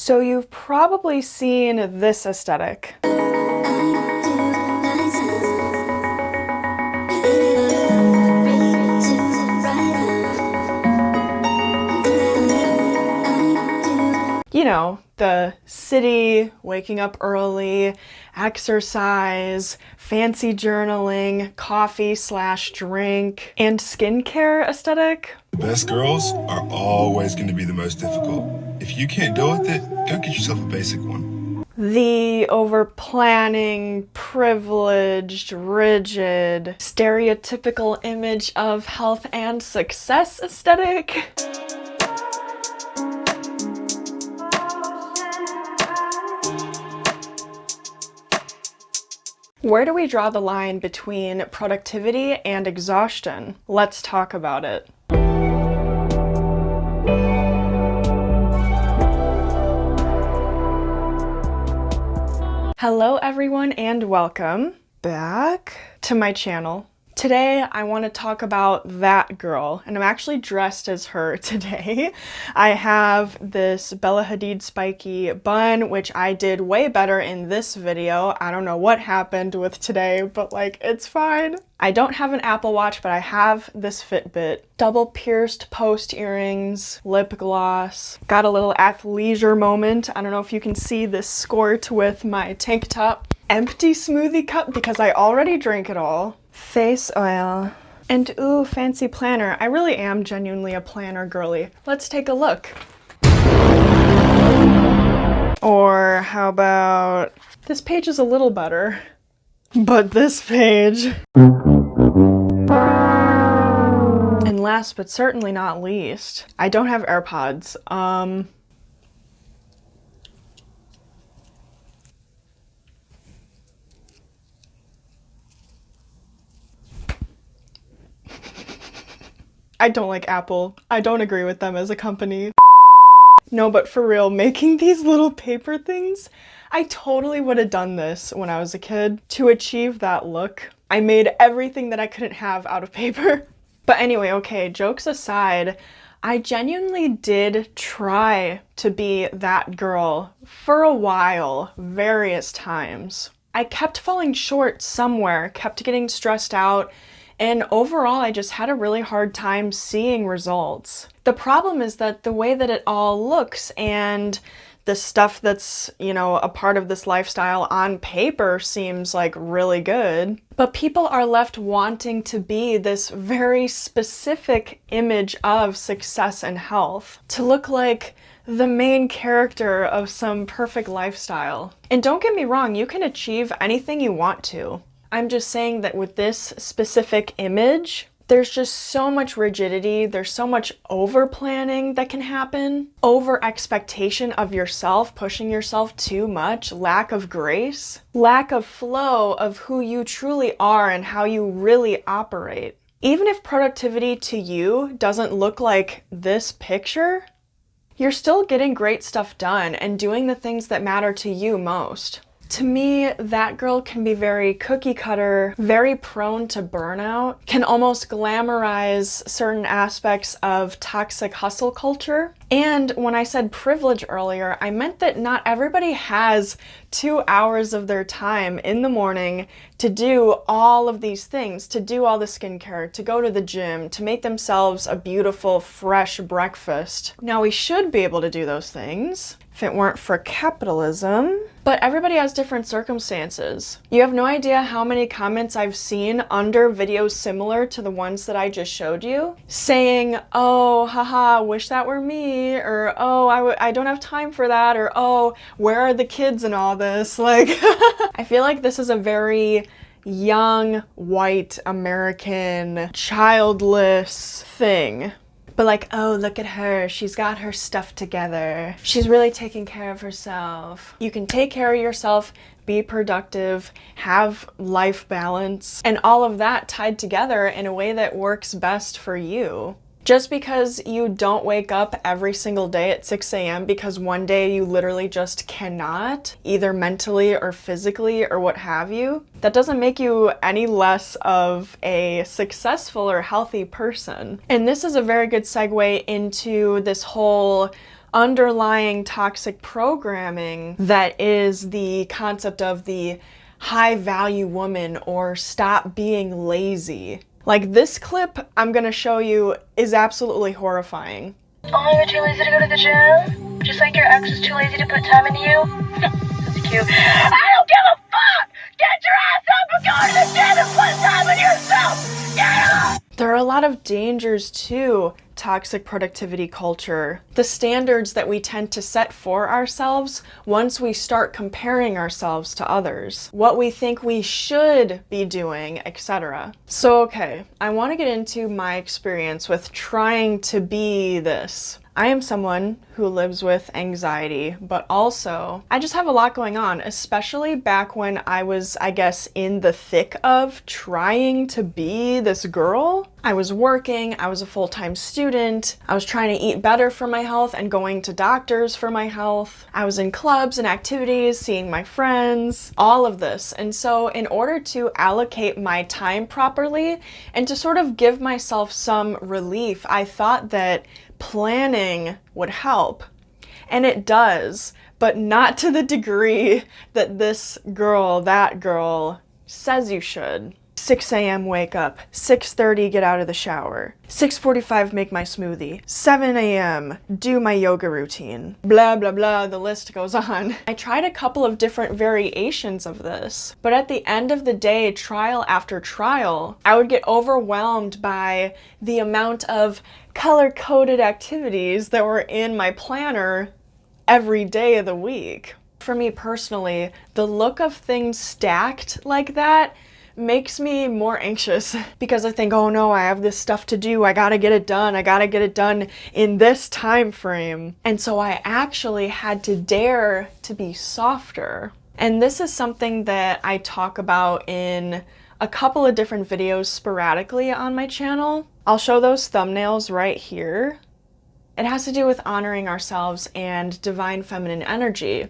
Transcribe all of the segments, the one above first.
So you've probably seen this aesthetic. You know, the city, waking up early, exercise, fancy journaling, coffee/drink, and skincare aesthetic. The best girls are always going to be the most difficult. If you can't deal with it, go get yourself a basic one. The over-planning, privileged, rigid, stereotypical image of health and success aesthetic. Where do we draw the line between productivity and exhaustion? Let's talk about it. Hello everyone and welcome back to my channel. Today I want to talk about that girl, and I'm actually dressed as her today. I have this Bella Hadid spiky bun, which I did way better in this video. I don't know what happened with today, but like, it's fine. I don't have an Apple Watch, but I have this Fitbit. Double pierced post earrings, lip gloss. Got a little athleisure moment. I don't know if you can see this skort with my tank top. Empty smoothie cup because I already drank it all. Face oil. And ooh, fancy planner. I really am genuinely a planner girly. Let's take a look. Or how about, this page is a little better, but this page. And last but certainly not least, I don't have AirPods. I don't like Apple. I don't agree with them as a company. No, but for real, making these little paper things, I totally would have done this when I was a kid to achieve that look. I made everything that I couldn't have out of paper. But anyway, okay, jokes aside, I genuinely did try to be that girl for a while, various times. I kept falling short somewhere, kept getting stressed out, and overall, I just had a really hard time seeing results. The problem is that the way that it all looks and the stuff that's, you know, a part of this lifestyle on paper seems like really good, but people are left wanting to be this very specific image of success and health, to look like the main character of some perfect lifestyle. And don't get me wrong, you can achieve anything you want to. I'm just saying that with this specific image, there's just so much rigidity, there's so much over-planning that can happen, over-expectation of yourself, pushing yourself too much, lack of grace, lack of flow of who you truly are and how you really operate. Even if productivity to you doesn't look like this picture, you're still getting great stuff done and doing the things that matter to you most. To me, that girl can be very cookie cutter, very prone to burnout, can almost glamorize certain aspects of toxic hustle culture. And when I said privilege earlier, I meant that not everybody has 2 hours of their time in the morning to do all of these things, to do all the skincare, to go to the gym, to make themselves a beautiful, fresh breakfast. Now, we should be able to do those things if it weren't for capitalism. But everybody has different circumstances. You have no idea how many comments I've seen under videos similar to the ones that I just showed you, saying, oh, haha, wish that were me, or oh, I don't have time for that, or oh, where are the kids in all this? Like, I feel like this is a very young, white, American, childless thing. But like, oh, look at her, she's got her stuff together. She's really taking care of herself. You can take care of yourself, be productive, have life balance, and all of that tied together in a way that works best for you. Just because you don't wake up every single day at 6 a.m. because one day you literally just cannot, either mentally or physically or what have you, that doesn't make you any less of a successful or healthy person. And this is a very good segue into this whole underlying toxic programming that is the concept of the high value woman or stop being lazy. Like this clip I'm gonna show you is absolutely horrifying. Oh, you're too lazy to go to the gym? Just like your ex is too lazy to put time into you? That's cute. I don't give a fuck! Get your ass up and go to the gym and put time into yourself! Get up! There are a lot of dangers to toxic productivity culture. The standards that we tend to set for ourselves once we start comparing ourselves to others. What we think we should be doing, etc. So okay, I want to get into my experience with trying to be this. I am someone who lives with anxiety, but also I just have a lot going on, especially back when I was, I guess, in the thick of trying to be this girl. I was working, I was a full-time student, I was trying to eat better for my health and going to doctors for my health. I was in clubs and activities, seeing my friends, all of this. And so in order to allocate my time properly and to sort of give myself some relief, I thought that planning would help. And it does, but not to the degree that this girl, that girl, says you should. 6 a.m. wake up, 6:30 get out of the shower, 6:45 make my smoothie, 7 a.m. do my yoga routine, blah blah blah, the list goes on. I tried a couple of different variations of this, but at the end of the day, trial after trial, I would get overwhelmed by the amount of color-coded activities that were in my planner every day of the week. For me personally, the look of things stacked like that makes me more anxious because I think, oh no, I have this stuff to do, I gotta get it done, I gotta get it done in this time frame. And so I actually had to dare to be softer. And this is something that I talk about in a couple of different videos sporadically on my channel. I'll show those thumbnails right here. It has to do with honoring ourselves and divine feminine energy.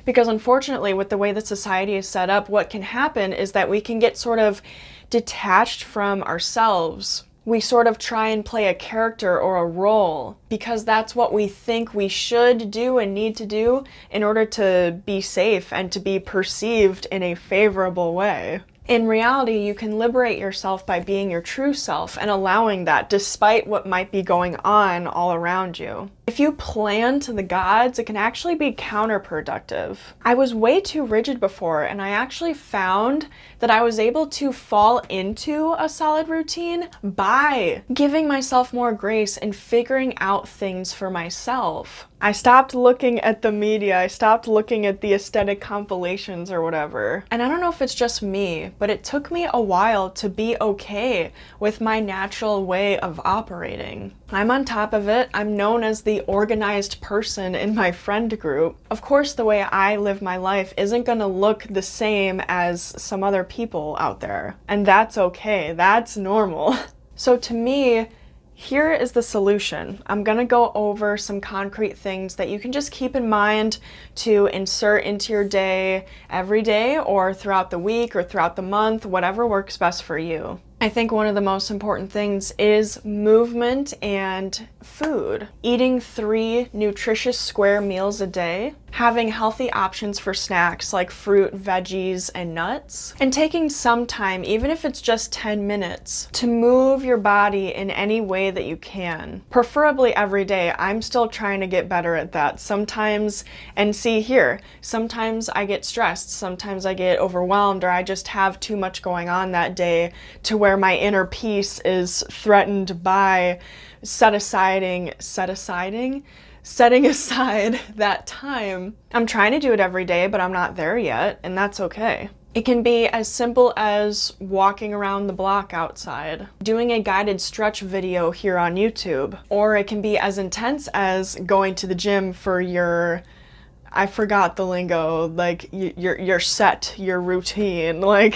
Because unfortunately, with the way that society is set up, what can happen is that we can get sort of detached from ourselves. We sort of try and play a character or a role because that's what we think we should do and need to do in order to be safe and to be perceived in a favorable way. In reality, you can liberate yourself by being your true self and allowing that despite what might be going on all around you. If you plan to the gods, it can actually be counterproductive. I was way too rigid before, and I actually found that I was able to fall into a solid routine by giving myself more grace and figuring out things for myself. I stopped looking at the media, I stopped looking at the aesthetic compilations or whatever. And I don't know if it's just me, but it took me a while to be okay with my natural way of operating. I'm on top of it. I'm known as the organized person in my friend group. Of course, the way I live my life isn't gonna look the same as some other people out there. And that's okay, that's normal. So to me, here is the solution. I'm gonna go over some concrete things that you can just keep in mind to insert into your day every day or throughout the week or throughout the month, whatever works best for you. I think one of the most important things is movement and food. Eating 3 nutritious square meals a day, having healthy options for snacks like fruit, veggies, and nuts, and taking some time, even if it's just 10 minutes, to move your body in any way that you can. Preferably every day. I'm still trying to get better at that. Sometimes, and see here, sometimes I get stressed, sometimes I get overwhelmed, or I just have too much going on that day to where my inner peace is threatened by setting aside that time. I'm trying to do it every day, but I'm not there yet, and that's okay. It can be as simple as walking around the block outside, doing a guided stretch video here on YouTube, or it can be as intense as going to the gym for your, I forgot the lingo, like your set, your routine, like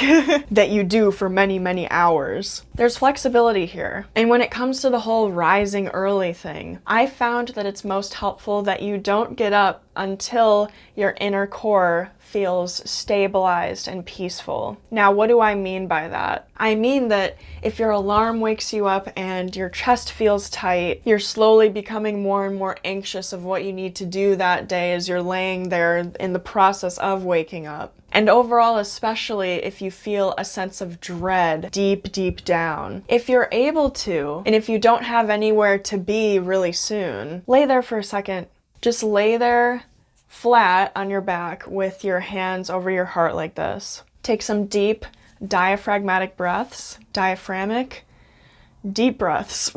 that you do for many, many hours. There's flexibility here. And when it comes to the whole rising early thing, I found that it's most helpful that you don't get up until your inner core feels stabilized and peaceful. Now, what do I mean by that? I mean that if your alarm wakes you up and your chest feels tight, you're slowly becoming more and more anxious of what you need to do that day as you're laying there in the process of waking up. And overall, especially if you feel a sense of dread deep, deep down. If you're able to, and if you don't have anywhere to be really soon, lay there for a second. Just lay there flat on your back with your hands over your heart like this. Take some deep diaphragmatic breaths, deep breaths,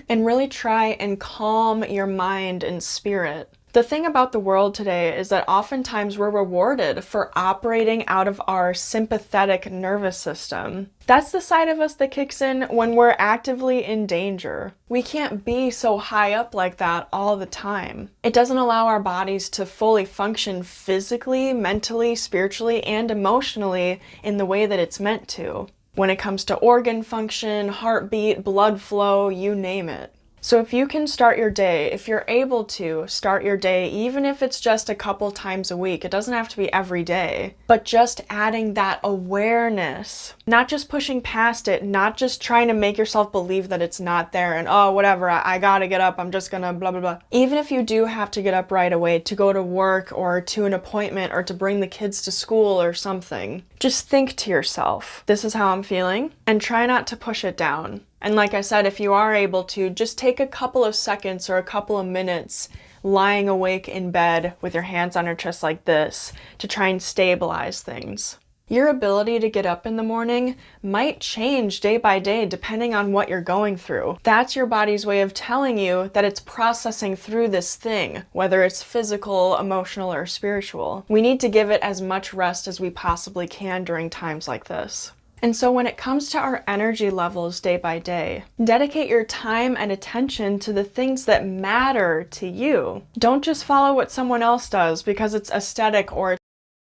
and really try and calm your mind and spirit. The thing about the world today is that oftentimes we're rewarded for operating out of our sympathetic nervous system. That's the side of us that kicks in when we're actively in danger. We can't be so high up like that all the time. It doesn't allow our bodies to fully function physically, mentally, spiritually, and emotionally in the way that it's meant to. When it comes to organ function, heartbeat, blood flow, you name it. So if you can start your day, if you're able to start your day, even if it's just a couple times a week, it doesn't have to be every day, but just adding that awareness, not just pushing past it, not just trying to make yourself believe that it's not there and, oh, whatever, I gotta get up, I'm just gonna blah, blah, blah. Even if you do have to get up right away to go to work or to an appointment or to bring the kids to school or something, just think to yourself, this is how I'm feeling, and try not to push it down. And like I said, if you are able to, just take a couple of seconds or a couple of minutes lying awake in bed with your hands on your chest like this to try and stabilize things. Your ability to get up in the morning might change day by day depending on what you're going through. That's your body's way of telling you that it's processing through this thing, whether it's physical, emotional, or spiritual. We need to give it as much rest as we possibly can during times like this. And so when it comes to our energy levels day by day, dedicate your time and attention to the things that matter to you. Don't just follow what someone else does because it's aesthetic or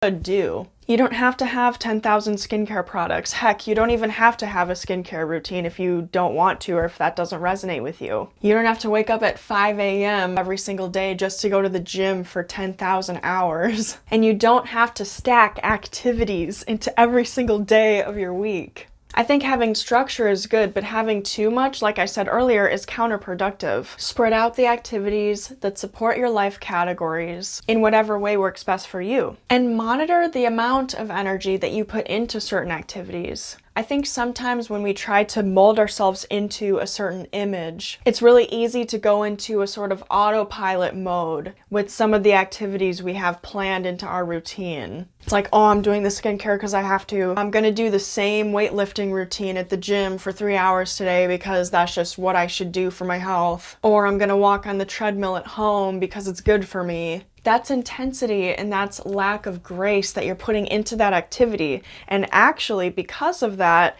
a do. You don't have to have 10,000 skincare products. Heck, you don't even have to have a skincare routine if you don't want to or if that doesn't resonate with you. You don't have to wake up at 5 a.m. every single day just to go to the gym for 10,000 hours. And you don't have to stack activities into every single day of your week. I think having structure is good, but having too much, like I said earlier, is counterproductive. Spread out the activities that support your life categories in whatever way works best for you. And monitor the amount of energy that you put into certain activities. I think sometimes when we try to mold ourselves into a certain image, it's really easy to go into a sort of autopilot mode with some of the activities we have planned into our routine. It's like, oh, I'm doing the skincare because I have to. I'm gonna do the same weightlifting routine at the gym for 3 hours today because that's just what I should do for my health. Or I'm gonna walk on the treadmill at home because it's good for me. That's intensity and that's lack of grace that you're putting into that activity. And actually, because of that,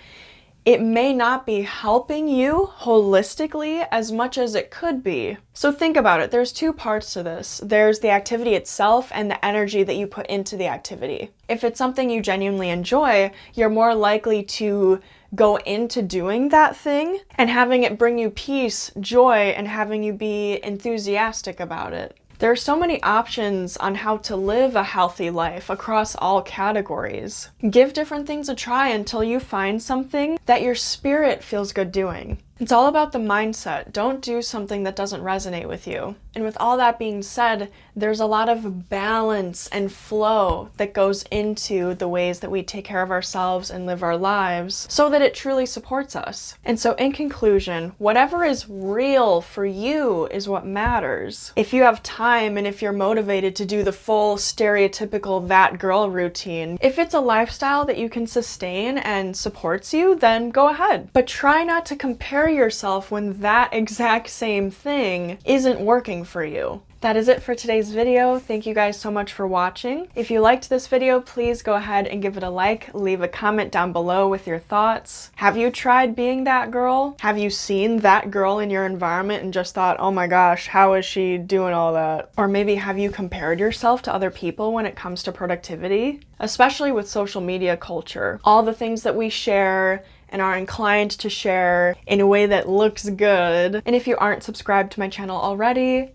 it may not be helping you holistically as much as it could be. So think about it. There's two parts to this. There's the activity itself and the energy that you put into the activity. If it's something you genuinely enjoy, you're more likely to go into doing that thing and having it bring you peace, joy, and having you be enthusiastic about it. There are so many options on how to live a healthy life across all categories. Give different things a try until you find something that your spirit feels good doing. It's all about the mindset. Don't do something that doesn't resonate with you. And with all that being said, there's a lot of balance and flow that goes into the ways that we take care of ourselves and live our lives so that it truly supports us. And so in conclusion, whatever is real for you is what matters. If you have time and if you're motivated to do the full stereotypical that girl routine, if it's a lifestyle that you can sustain and supports you, then go ahead. But try not to compare yourself when that exact same thing isn't working for you. That is it for today's video. Thank you guys so much for watching. If you liked this video, please go ahead and give it a like, leave a comment down below with your thoughts. Have you tried being that girl? Have you seen that girl in your environment and just thought, oh my gosh, how is she doing all that? Or maybe have you compared yourself to other people when it comes to productivity? Especially with social media culture. All the things that we share and are inclined to share in a way that looks good. And if you aren't subscribed to my channel already,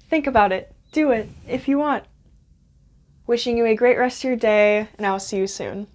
think about it. Do it if you want. Wishing you a great rest of your day, and I'll see you soon.